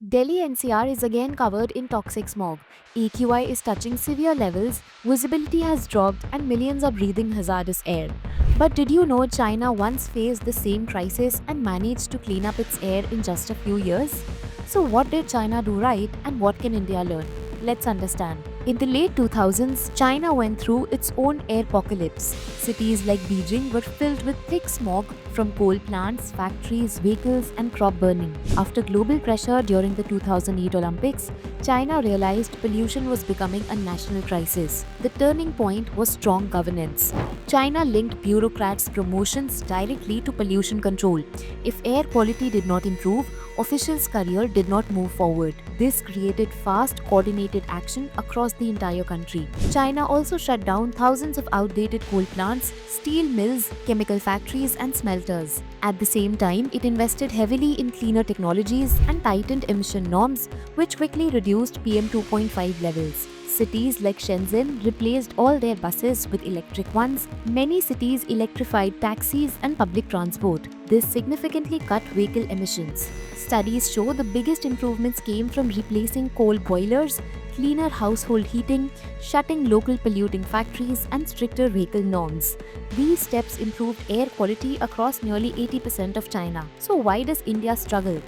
Delhi NCR is again covered in toxic smog. AQI is touching severe levels, visibility has dropped, and millions are breathing hazardous air. But did you know China once faced the same crisis and managed to clean up its air in just a few years? So, what did China do right and what can India learn? Let's understand. In the late 2000s, China went through its own air apocalypse. Cities like Beijing were filled with thick smog from coal plants, factories, vehicles, and crop burning. After global pressure during the 2008 Olympics, China realized pollution was becoming a national crisis. The turning point was strong governance. China linked bureaucrats' promotions directly to pollution control. If air quality did not improve, officials' career did not move forward. This created fast, coordinated action across the entire country. China also shut down thousands of outdated coal plants, steel mills, chemical factories, and smelters. At the same time, it invested heavily in cleaner technologies and tightened emission norms, which quickly reduced PM 2.5 levels. Cities like Shenzhen replaced all their buses with electric ones. Many cities electrified taxis and public transport. This significantly cut vehicle emissions. Studies show the biggest improvements came from replacing coal boilers, cleaner household heating, shutting local polluting factories, and stricter vehicle norms. These steps improved air quality across nearly 80% of China. So, why does India struggle?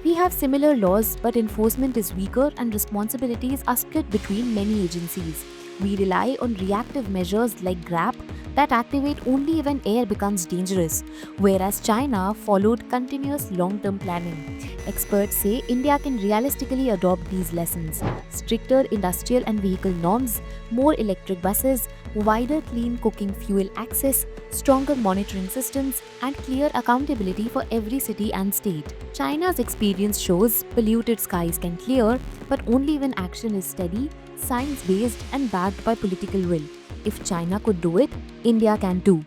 We have similar laws, but enforcement is weaker and responsibilities are split between many agencies. We rely on reactive measures like GRAP that activate only when air becomes dangerous, whereas China followed continuous long term planning. Experts say India can realistically adopt these lessons: stricter industrial and vehicle norms, more electric buses, wider clean cooking fuel access, stronger monitoring systems, and clear accountability for every city and state. China's experience shows polluted skies can clear, but only when action is steady, science based, and backed by political will. If China could do it, India can too.